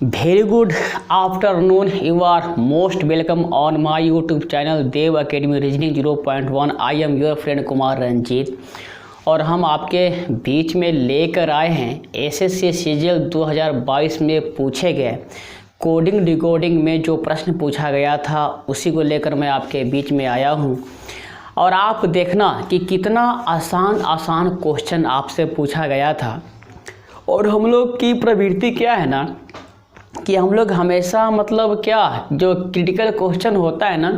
Very good afternoon. You are most welcome on my YouTube channel Dev Academy Reasoning 0.1. I am your friend Kumar Ranjit और हम आपके बीच में लेकर आए हैं एसएससी सीजीएल 2022 में पूछे गए कोडिंग डिकोडिंग में जो प्रश्न पूछा गया था उसी को लेकर मैं आपके बीच में आया हूं। और आप देखना कि कितना आसान क्वेश्चन आपसे पूछा गया था। और हम लोग की प्रवृत्ति क्या है ना कि हम लोग हमेशा क्या जो क्रिटिकल क्वेश्चन होता है ना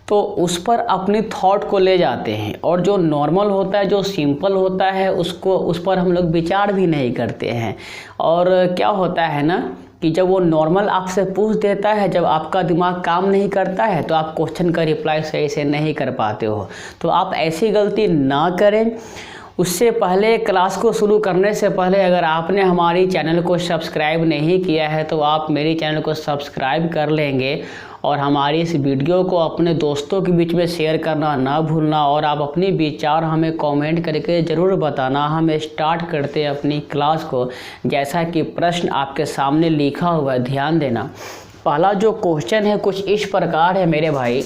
तो उस पर अपनी थॉट को ले जाते हैं और जो नॉर्मल होता है जो सिंपल होता है उस पर हम लोग विचार भी नहीं करते हैं। और क्या होता है ना कि जब वो नॉर्मल आपसे पूछ देता है, जब आपका दिमाग काम नहीं करता है तो आप क्वेश्चन का रिप्लाई सही से नहीं कर पाते हो। तो आप ऐसी गलती ना करें। उससे पहले क्लास को शुरू करने से पहले अगर आपने हमारी चैनल को सब्सक्राइब नहीं किया है तो आप मेरी चैनल को सब्सक्राइब कर लेंगे और हमारी इस वीडियो को अपने दोस्तों के बीच में शेयर करना ना भूलना। और आप अपनी विचार हमें कमेंट करके ज़रूर बताना। हम स्टार्ट करते हैं अपनी क्लास को। जैसा कि प्रश्न आपके सामने लिखा हुआ है, ध्यान देना। पहला जो क्वेश्चन है कुछ इस प्रकार है मेरे भाई।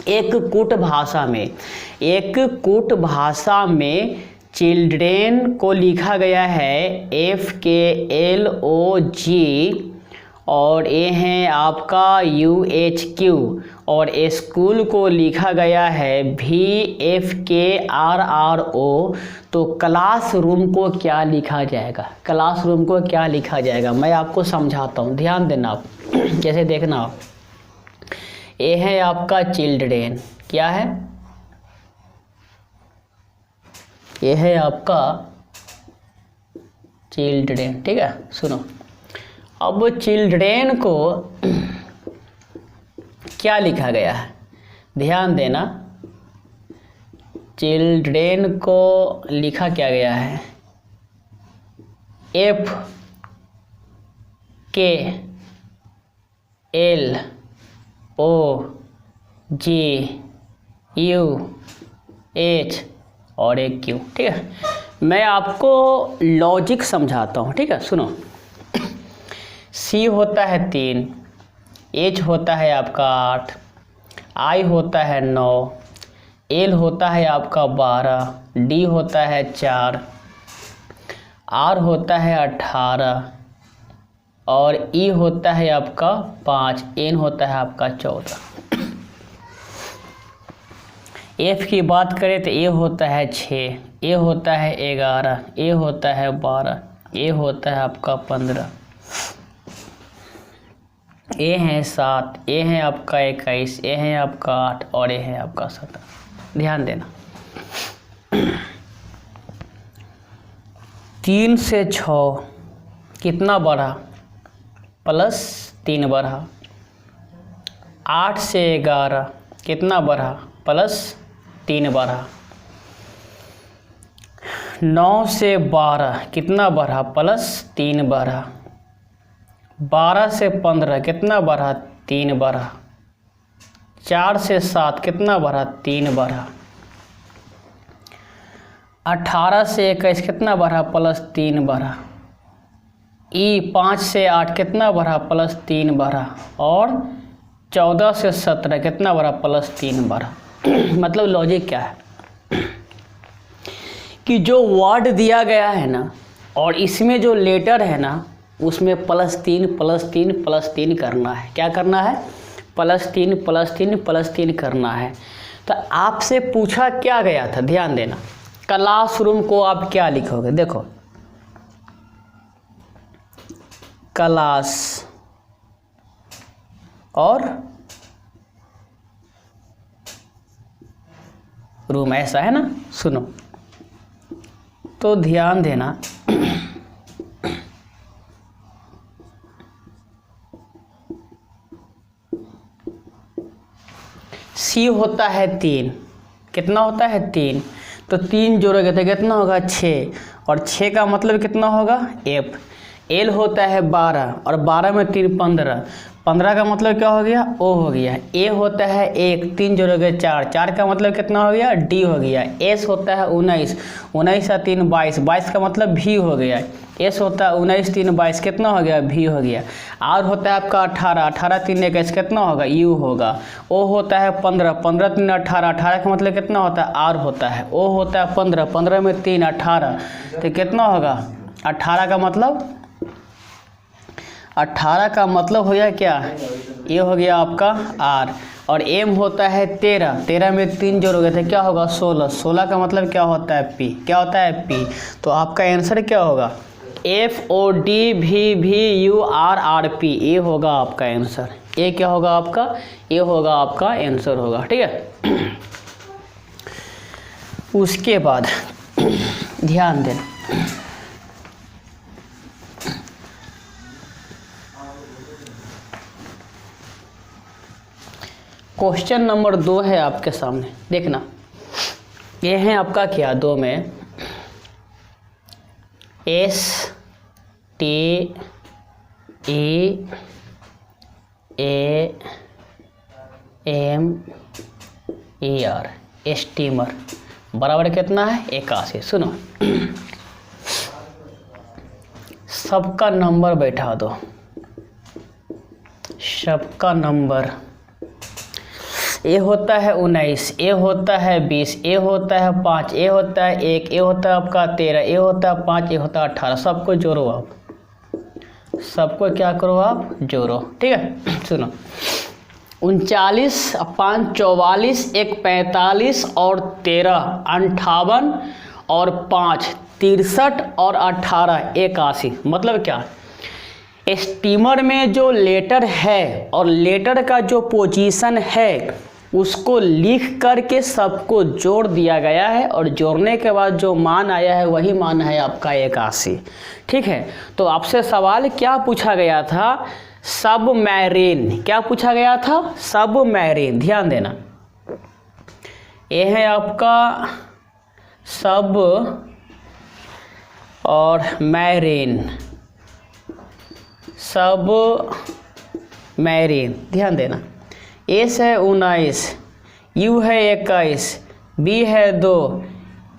एक कूट भाषा में चिल्ड्रेन को लिखा गया है FKLOG और ये है आपका UHQ और स्कूल को लिखा गया है VFKRRO। तो क्लासरूम को क्या लिखा जाएगा? क्लासरूम को क्या लिखा जाएगा मैं आपको समझाता हूँ, ध्यान देना आप। जैसे देखना आप, ये है आपका चिल्ड्रेन, क्या है? ये है आपका चिल्ड्रेन, ठीक है। सुनो, अब चिल्ड्रेन को क्या लिखा गया है? ध्यान देना, चिल्ड्रेन को लिखा क्या गया है? FKLOGH और एक Q, ठीक है। मैं आपको लॉजिक समझाता हूँ, ठीक है। सुनो, C होता है 3, H होता है आपका 8, I होता है 9, L होता है आपका 12, D होता है 4, R होता है 18 और E होता है आपका 5, N होता है आपका 14। F की बात करें तो A होता है 6, A होता है 11, A होता है 12, A होता है आपका 15, A है 7, A है आपका 21, A है आपका 8 और A है आपका 17। ध्यान देना, 3 से 6 कितना बढ़ा? +3 बढ़ा। 8 से 11 कितना बढ़ा? +3 बढ़ा। 9 से 12 कितना बढ़ा? +3 बढ़ा। 12 से 15 कितना बढ़ा? 3 बढ़ा। 4 से 7 कितना बढ़ा? 3 बढ़ा। 18 से 21 कितना बढ़ा? +3 बढ़ा। 5 से 8 कितना बढ़ा? +3 बढ़ा। और 14 से 17 कितना बढ़ा? +3 बढ़ा। मतलब लॉजिक क्या है कि जो वर्ड दिया गया है ना और इसमें जो लेटर है ना उसमें +3 करना है। क्या करना है? +3 करना है। तो आपसे पूछा क्या गया था? ध्यान देना, क्लासरूम को आप क्या लिखोगे? देखो, क्लास और रूम, ऐसा है ना। सुनो, तो ध्यान देना, C होता है 3, कितना होता है? 3। तो 3 जोड़ोगे तो कितना होगा? 6 और 6 का मतलब कितना होगा? F। एल होता है 12 और 12 में 3 15, 15 का मतलब क्या हो गया, ओ हो गया। ए होता है 1, 3 जोड़ोगे 4, 4 का मतलब कितना हो गया, डी हो गया। एस होता है 19, 19 और 3 22, 22 का मतलब भी हो गया। एस होता है 19 3 22, कितना हो गया, भी हो गया। आर होता है आपका 18, 18 3 21, कितना होगा, यू होगा। ओ होता है 15, 15 3 18, 18 का मतलब कितना होता है, आर होता है। ओ होता है 15, 15 में 3 18, तो कितना होगा, 18 का मतलब, 18 का मतलब हो गया क्या, ये हो गया आपका आर। और एम होता है 13, 13 में 3 जोड़ोगे तो क्या होगा, 16, 16 का मतलब क्या होता है, पी, क्या होता है, पी। तो आपका आंसर क्या होगा, एफ ओ डी भी भी यू आर आर पी, ये होगा आपका आंसर। ये क्या होगा आपका, ये होगा आपका आंसर होगा, ठीक है। उसके बाद ध्यान देना, क्वेश्चन नंबर 2 है आपके सामने, देखना। ये है आपका क्या, 2 में S T E A M E R, steamer, बराबर कितना है, 81। सुनो, सबका नंबर बैठा दो, सबका नंबर। ए होता है 19, ए होता है 20, ए होता है 5, ए होता है 1, ए होता है आपका 13, ए होता है 5, ए होता है 18। सबको जोड़ो आप, सबको क्या करो आप, जोड़ो, ठीक है। सुनो, 39 5 44, 1 45 और 13 58 और 5 63 और 18 81। मतलब क्या, एस्टीमर में जो लेटर है और लेटर का जो पोजीशन है उसको लिख करके सबको जोड़ दिया गया है, और जोड़ने के बाद जो मान आया है वही मान है आपका 81, ठीक है। तो आपसे सवाल क्या पूछा गया था, सब मैरीन, क्या पूछा गया था, सब मैरीन। ध्यान देना, ये है आपका सब और मैरीन, सब मैरीन। ध्यान देना, एस है 19, यू है 21, बी है 2,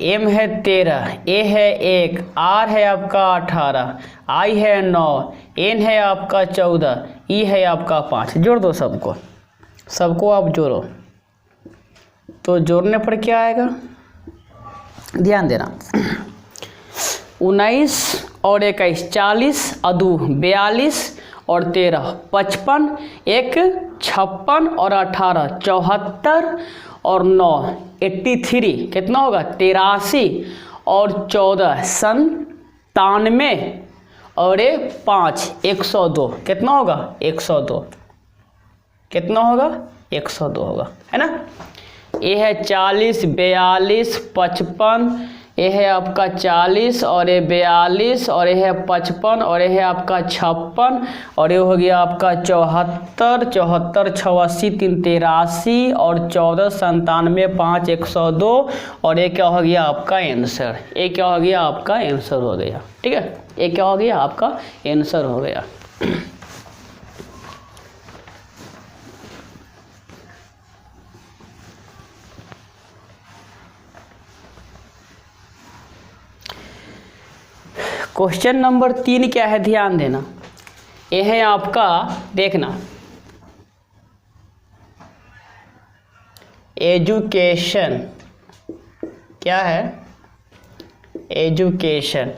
एम है 13, ए है 1, आर है आपका 18, आई है 9, एन है आपका 14, ई है आपका 5। जोड़ दो सबको, सबको आप जोड़ो, तो जोड़ने पर क्या आएगा, ध्यान देना। 19 और 21 40, अदू 42 और 13 55, 1 56 और 18 74 और 9 83, कितना होगा 83 और 14 97 और 5 102, कितना होगा 102, कितना होगा 102 होगा, है ना। ये है 40 42 55, ये है आपका 40 और ये 42 और ये है 55 और ये है आपका 56 और ये हो गया आपका 74 74 86 3 83 और 14 97 5 102 और ये क्या हो गया आपका आंसर, ये क्या हो गया आपका आंसर हो गया, ठीक है। ये क्या हो गया आपका आंसर हो गया। क्वेश्चन नंबर 3 क्या है, ध्यान देना। ये है आपका, देखना, एजुकेशन, क्या है एजुकेशन।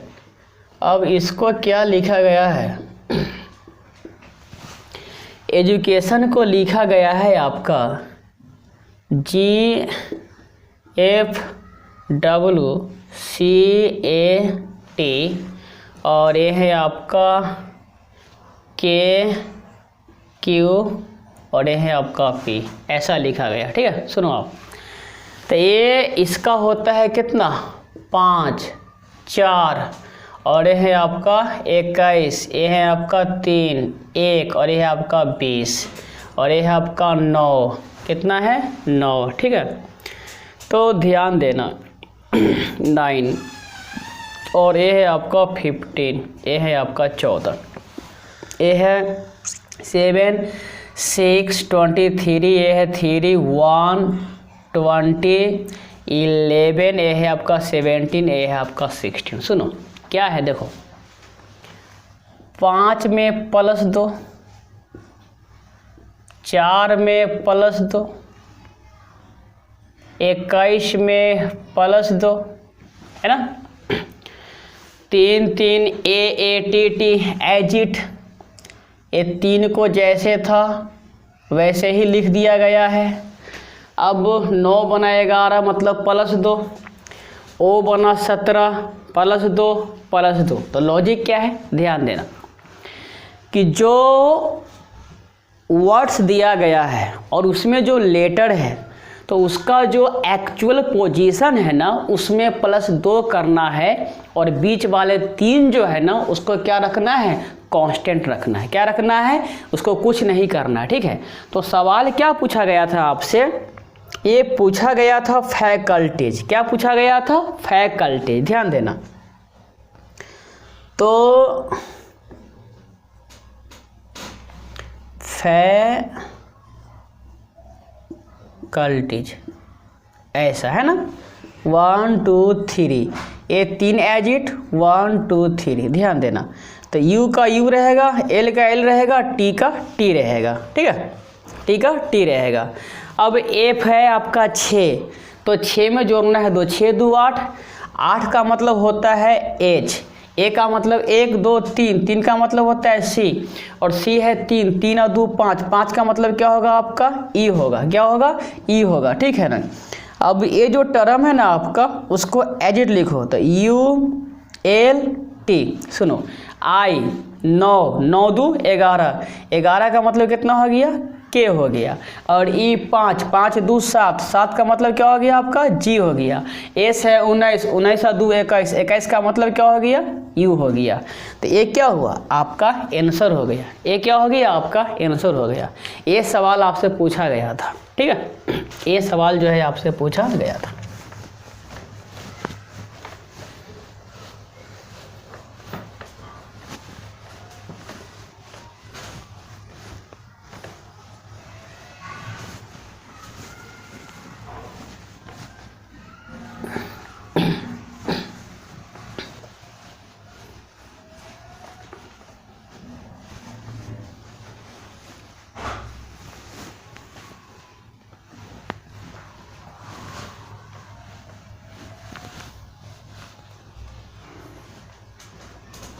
अब इसको क्या लिखा गया है, एजुकेशन को लिखा गया है आपका GFWCAT और ये है आपका KQ और ये है आपका P, ऐसा लिखा गया, ठीक है। सुनो आप, तो ये इसका होता है कितना 5 4 और ये है आपका 21, ये है आपका 3 1 और ये है आपका 20 और ये है आपका 9, कितना है 9, ठीक है। तो ध्यान देना 9 और ए है आपका 15, ए है आपका 14, ए है 7 6 23, ए है 3 1 20 11, ए है आपका 17, ए है आपका 16। सुनो क्या है, देखो 5 में +2, 4 में +2, 21 में +2, है ना। 3 3 AATT एजिट, ये 3 को जैसे था वैसे ही लिख दिया गया है। अब 9 बना 11 मतलब +2, O बना 17 +2 +2। तो लॉजिक क्या है, ध्यान देना कि जो वर्ड्स दिया गया है और उसमें जो लेटर है तो उसका जो एक्चुअल पोजीशन है ना उसमें +2 करना है, और बीच वाले 3 जो है ना उसको क्या रखना है, कांस्टेंट रखना है। क्या रखना है, उसको कुछ नहीं करना है, ठीक है। तो सवाल क्या पूछा गया था आपसे, ये पूछा गया था फैकल्टीज। क्या पूछा गया था, फैकल्टीज, ध्यान देना। तो फैकल्टीज ऐसा है ना, 1 2 3, ये 3 एजिट 1 2 3, ध्यान देना। तो U का U रहेगा, L का L रहेगा, T का T रहेगा, ठीक है, T का T रहेगा। अब F है आपका 6, तो 6 में जोड़ना है 2 6 2 8, 8 का मतलब होता है H, A का मतलब 1 2 3, 3 का मतलब होता है C, और C है 3 3 और 2 5, 5 का मतलब क्या होगा आपका E होगा। क्या होगा, E होगा, ठीक है ना। अब ये जो टर्म है ना आपका उसको एजिट लिखो, तो ULT। सुनो, I 9 9 2 11, 11 का मतलब कितना हो गया, K हो गया, और E 5 5 2 7, 7 का मतलब क्या हो गया आपका G हो गया। S है 19 19 और 2 21, 21 का मतलब क्या हो गया, U हो गया। तो ये क्या हुआ, आपका आंसर हो गया। ये क्या हो गया, आपका आंसर हो गया। ये सवाल आपसे पूछा गया था, ठीक है, ये सवाल जो है आपसे पूछा गया था।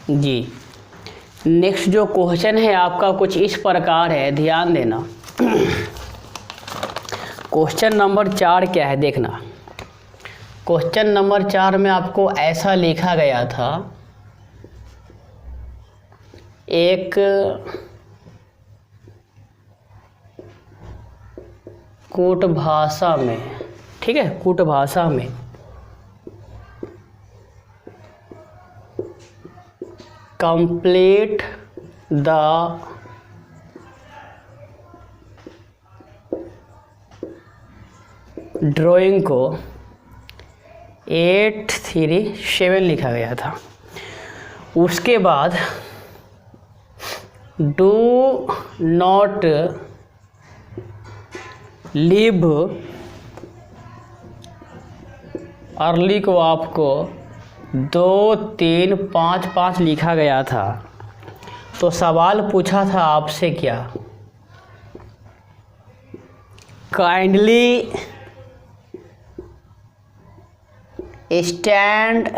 जी, नेक्स्ट जो क्वेश्चन है आपका कुछ इस प्रकार है, ध्यान देना। क्वेश्चन नंबर 4 क्या है, देखना। क्वेश्चन नंबर 4 में आपको ऐसा लिखा गया था, एक कूट भाषा में, ठीक है, कूट भाषा में कंप्लीट द ड्राइंग को 837 लिखा गया था। उसके बाद डू नॉट लीव अर्ली को आपको 2 3 5 5 लिखा गया था। तो सवाल पूछा था आपसे क्या, काइंडली स्टैंड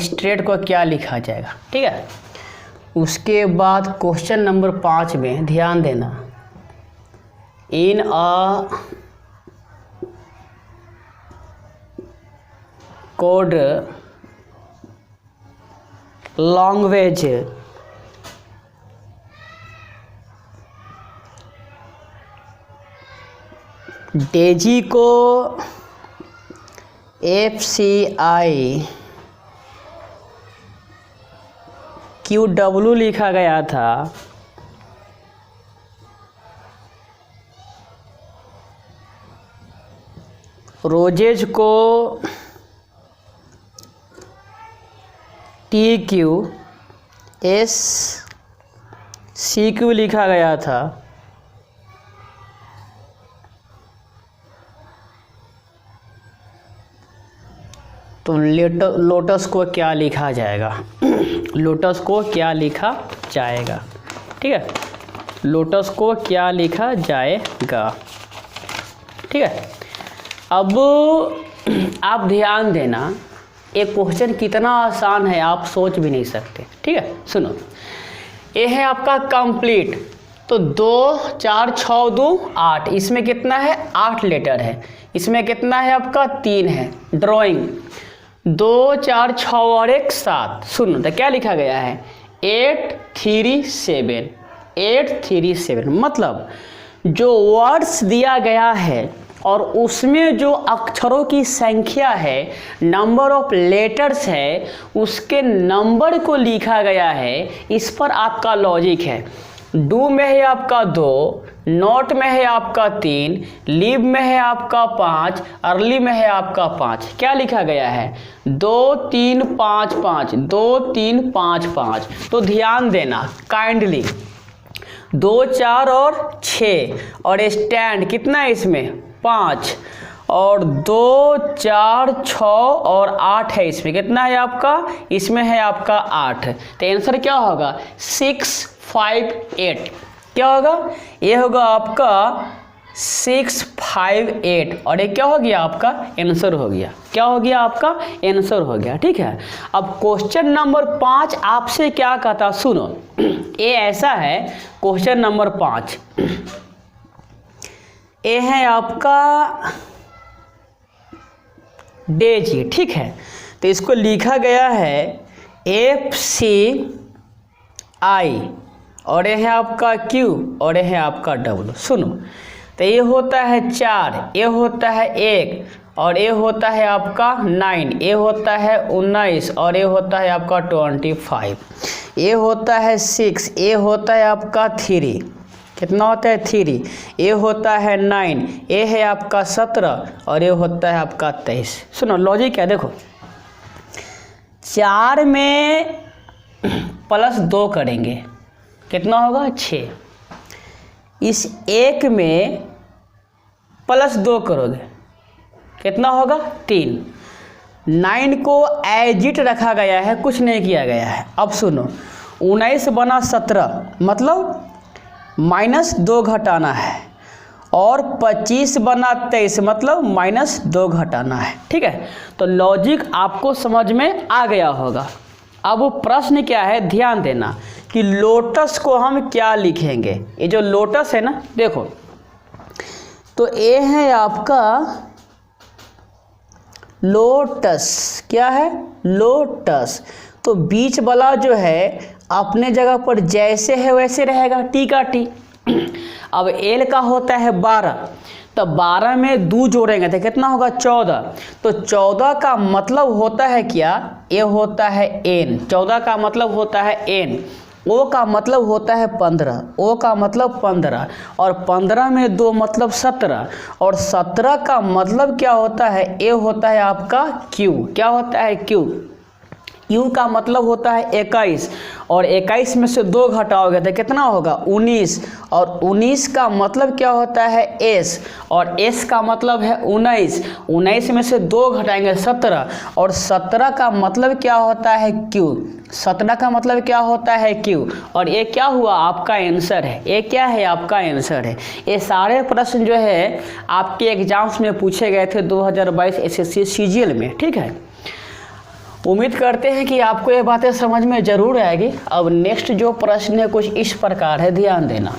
स्ट्रेट को क्या लिखा जाएगा, ठीक है। उसके बाद क्वेश्चन नंबर 5 में ध्यान देना, इन अ कोड लैंग्वेज डेजी को FCI QW लिखा गया था। रोजेज को TQSCQ लिखा गया था, तो लोटस को क्या लिखा जाएगा? लोटस को क्या लिखा जाएगा? ठीक है, लोटस को क्या लिखा जाएगा? ठीक है। अब आप ध्यान देना, एक क्वेश्चन कितना आसान है आप सोच भी नहीं सकते। ठीक है, सुनो, ये है आपका कंप्लीट, तो 2 4 6 2 8, इसमें कितना है? 8 लेटर है। इसमें कितना है आपका? 3 है। ड्राइंग 2 4 6 और 1 7। सुनो तो क्या लिखा गया है? 8 3 7, 8 3 7। मतलब जो वर्ड्स दिया गया है और उसमें जो अक्षरों की संख्या है, नंबर ऑफ लेटर्स है, उसके नंबर को लिखा गया है। इस पर आपका लॉजिक है। डू में है आपका 2, नॉट में है आपका 3, लीव में है आपका 5, अर्ली में है आपका 5। क्या लिखा गया है? 2 3 5 5, 2 3 5 5। तो ध्यान देना काइंडली, 2 4 और 6 और स्टैंड कितना है इसमें? 5 और 2 4 6 और 8 है। इसमें कितना है आपका? इसमें है आपका 8। तो आंसर क्या होगा? 6 5 8। क्या होगा? ये होगा आपका 6 5 8 और ये क्या हो गया? आपका आंसर हो गया। क्या हो गया? आपका आंसर हो गया। ठीक है। अब क्वेश्चन नंबर 5 आपसे क्या कहता? सुनो, ये ऐसा है क्वेश्चन नंबर 5, ये है आपका डेजी। ठीक है, तो इसको लिखा गया है FCI और ये है आपका Q और ये है आपका W। सुनो, तो ये होता है 4, ये होता है 1 और ये होता है आपका 9, ये होता है 19 और ये होता है आपका 25, ये होता है 6, ये होता है आपका 3, कितना होता है? 3, ये होता है 9, ये है आपका 17 और ये होता है आपका 23। सुनो लॉजिक है, देखो 4 में +2 करेंगे, कितना होगा? 6। इस 1 में +2 करोगे, कितना होगा? 3। 9 को एजिट रखा गया है, कुछ नहीं किया गया है। अब सुनो, 19 बना 17, मतलब -2 घटाना है, और 25 बना 23, मतलब -2 घटाना है। ठीक है, तो लॉजिक आपको समझ में आ गया होगा। अब प्रश्न क्या है, ध्यान देना कि लोटस को हम क्या लिखेंगे। ये जो लोटस है ना, देखो तो ये है आपका लोटस। क्या है? लोटस। तो बीच वाला जो है अपने जगह पर जैसे है वैसे रहेगा, टी का टी। अब एल का होता है 12, तो 12 में 2 जोड़ेंगे तो कितना होगा? 14। तो 14 का मतलब होता है क्या? ये होता है एन। 14 का मतलब होता है एन। ओ का मतलब होता है 15, ओ का मतलब 15, और 15 में 2 मतलब 17, और 17 का मतलब क्या होता है? ए होता है आपका क्यू। क्या होता है? क्यू। यू का मतलब होता है 21, और 21 में से 2 घटाओगे तो कितना होगा? 19, और 19 का मतलब क्या होता है? एस, और एस का मतलब है 19। 19 में से 2 घटाएंगे 17, और 17 का मतलब क्या होता है? क्यू। 17 का मतलब क्या होता है? क्यू। और ये क्या हुआ? आपका आंसर है। ये क्या है? आपका आंसर है। ये सारे प्रश्न जो है आपके एग्जाम्स में पूछे गए थे 2022 एसएससी सीजीएल में। ठीक है, उम्मीद करते हैं कि आपको ये बातें समझ में ज़रूर आएगी। अब नेक्स्ट जो प्रश्न है कुछ इस प्रकार है, ध्यान देना।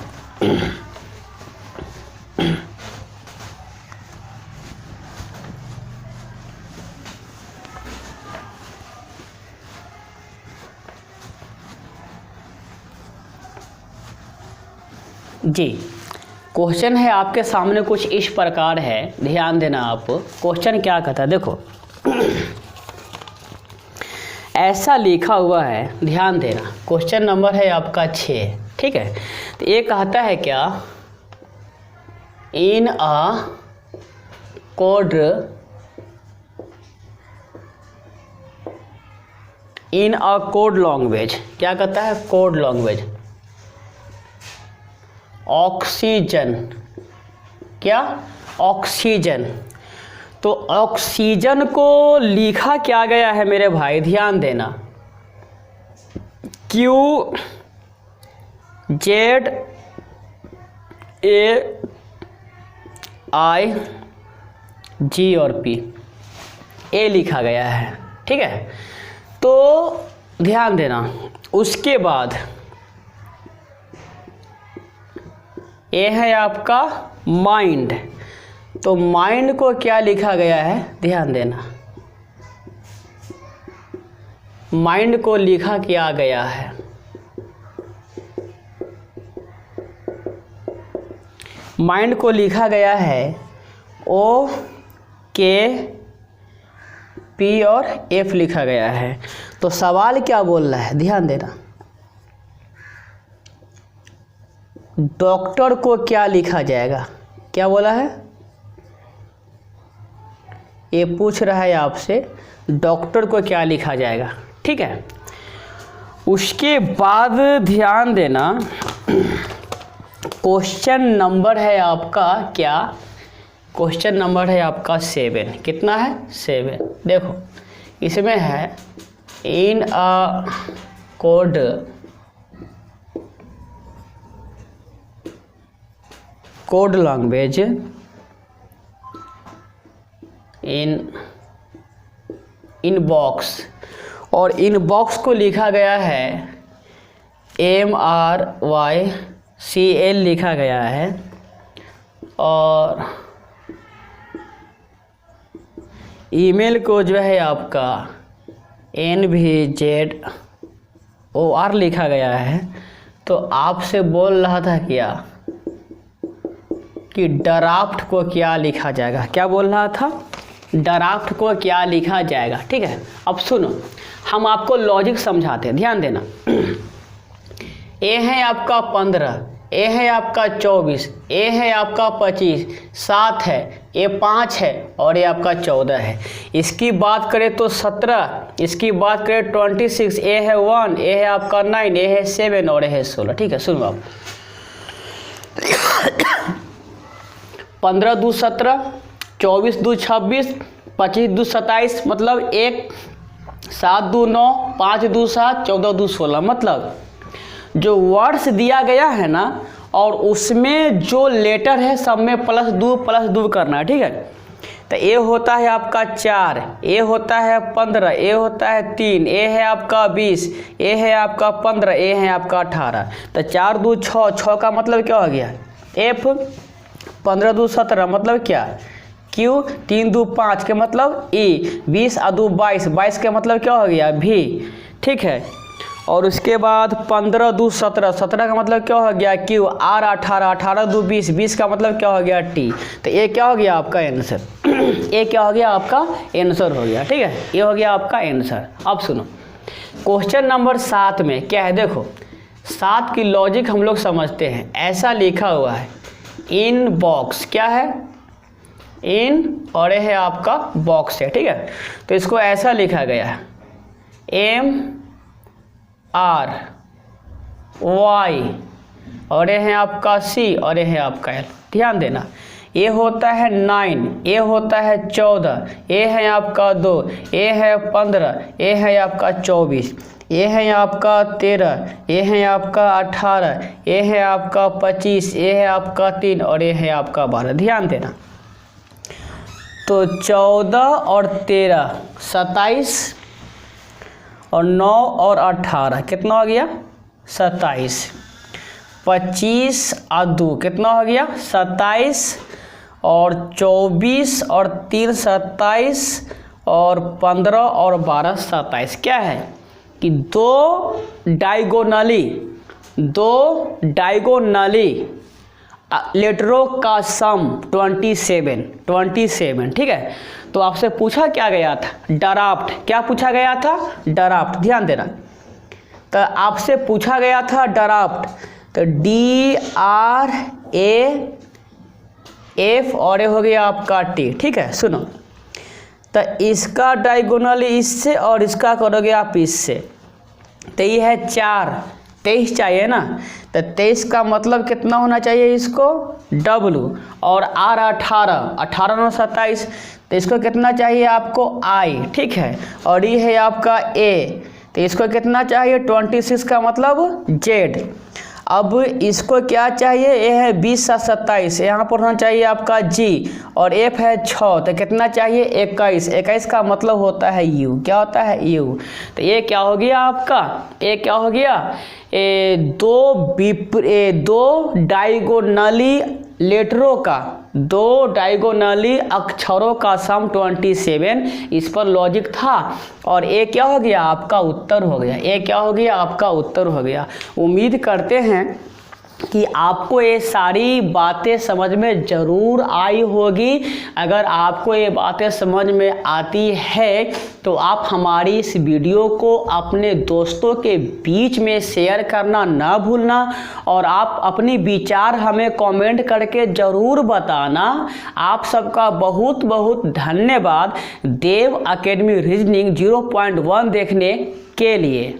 जी, क्वेश्चन है आपके सामने कुछ इस प्रकार है, ध्यान देना आप। क्वेश्चन क्या कहता है, देखो ऐसा लिखा हुआ है, ध्यान देना। क्वेश्चन नंबर है आपका 6। ठीक है, तो ये कहता है क्या? इन अ इन अ कोड लैंग्वेज, क्या कहता है कोड लैंग्वेज, ऑक्सीजन, क्या ऑक्सीजन। तो ऑक्सीजन को लिखा क्या गया है मेरे भाई, ध्यान देना, Q Z A I G और P, ए लिखा गया है, ठीक है। तो ध्यान देना, उसके बाद ए है आपका माइंड, तो माइंड को क्या लिखा गया है, ध्यान देना, माइंड को लिखा क्या गया है, माइंड को लिखा गया है O K P और F लिखा गया है। तो सवाल क्या बोल रहा है, ध्यान देना, डॉक्टर को क्या लिखा जाएगा, क्या बोला है, ये पूछ रहा है आपसे डॉक्टर को क्या लिखा जाएगा, ठीक है। उसके बाद ध्यान देना, क्वेश्चन नंबर है आपका क्या, क्वेश्चन नंबर है आपका 7, कितना है 7। देखो इसमें है in a code language in box, और इन बॉक्स को लिखा गया है MRYCL लिखा गया है, और ईमेल को जो है आपका NVZOR लिखा गया है। तो आपसे बोल रहा था क्या कि ड्राफ्ट को क्या लिखा जाएगा, क्या बोल रहा था, ड्राफ्ट को क्या लिखा जाएगा, ठीक है। अब सुनो, हम आपको लॉजिक समझाते हैं, ध्यान देना। ए है आपका 15, ए है आपका 24, ए है आपका 25, 7 है, ए 5 है और ये आपका 14 है। इसकी बात करें तो 17, इसकी बात करें 26, ए है 1, ए है आपका 9, ए है 7 और ए है 16, ठीक है। सुनो आप, 15 दूध 17, 24 दूध 26, 25 दूध 27, मतलब 1, 7 दूध 9, 5 दूध 7, 14 दूध 16, मतलब जो वर्ड्स दिया गया है ना, और उसमें जो लेटर है सब में प्लस दो करना है, ठीक है। तो ए होता है आपका 4, ए होता है 15, ए होता है 3, ए है आपका 20, ए है आपका 15, ए है आपका 18। तो 4 दूध 6, 6 का मतलब क्या हो गया F, 15 दूध 17 मतलब क्या Q, 3 दूध 5 के मतलब E, 20 और 2 22, 22 के मतलब क्या हो गया V, ठीक है। और उसके बाद 15 दूध 17, 17 का मतलब क्या हो गया Q, R 18, 18 दूध 20, 20 का मतलब क्या हो गया T। तो ये क्या हो गया आपका आंसर, ये क्या हो गया आपका आंसर हो गया, ठीक है, ये हो गया आपका आंसर। अब सुनो, क्वेश्चन नंबर 7 में क्या है, देखो 7 की लॉजिक हम लोग समझते हैं। ऐसा लिखा हुआ है इन बॉक्स, क्या है इन, और ये है आपका बॉक्स है, ठीक है। तो इसको ऐसा लिखा गया है MRY, और ये है आपका C और ये है आपका L। ध्यान देना, ये होता है 9, ये होता है 14, ये है आपका 2, ये है 15, ये है आपका 24, ये है आपका 13, ये है आपका 18, ये है आपका 25, ये है आपका 3 और ये है आपका 12। ध्यान देना, तो 14 और 13 27 और 9 और 18 कितना हो गया 27, 25 और 2 कितना हो गया 27, और 24 और 3 27, और 15 और 12 27। क्या है कि दो डायगोनली लेटरों का सम 27, ठीक है। तो आपसे पूछा क्या गया था ड्राफ्ट, क्या पूछा गया था ड्राफ्ट, ध्यान देना। तो आपसे पूछा गया था ड्राफ्ट, तो DRAF और ये हो गया आपका T, ठीक है। सुनो, तो इसका डायगोनल इससे और इसका करोगे आप इससे, तो ये है 4, 23 चाहिए ना। तो 23 का मतलब कितना होना चाहिए इसको W, और R 18, 18 9 27, तो इसको कितना चाहिए आपको I, ठीक है। और ये है आपका A, तो इसको कितना चाहिए 26 का मतलब Z। अब इसको क्या चाहिए, ये है 20 7 27, यहाँ पर होना चाहिए आपका G, और F है 6, तो कितना चाहिए 21, 21 का मतलब होता है U, क्या होता है U। तो ये क्या हो गया आपका, ये क्या हो गया, दो डायगोनली लेटरों का, दो डायगोनली अक्षरों का सम 27, इस पर लॉजिक था। और ये क्या हो गया आपका उत्तर हो गया, ये क्या हो गया आपका उत्तर हो गया। उम्मीद करते हैं कि आपको ये सारी बातें समझ में ज़रूर आई होगी। अगर आपको ये बातें समझ में आती है तो आप हमारी इस वीडियो को अपने दोस्तों के बीच में शेयर करना ना भूलना, और आप अपनी विचार हमें कमेंट करके ज़रूर बताना। आप सबका बहुत बहुत धन्यवाद देव एकेडमी रीजनिंग 0.1 देखने के लिए।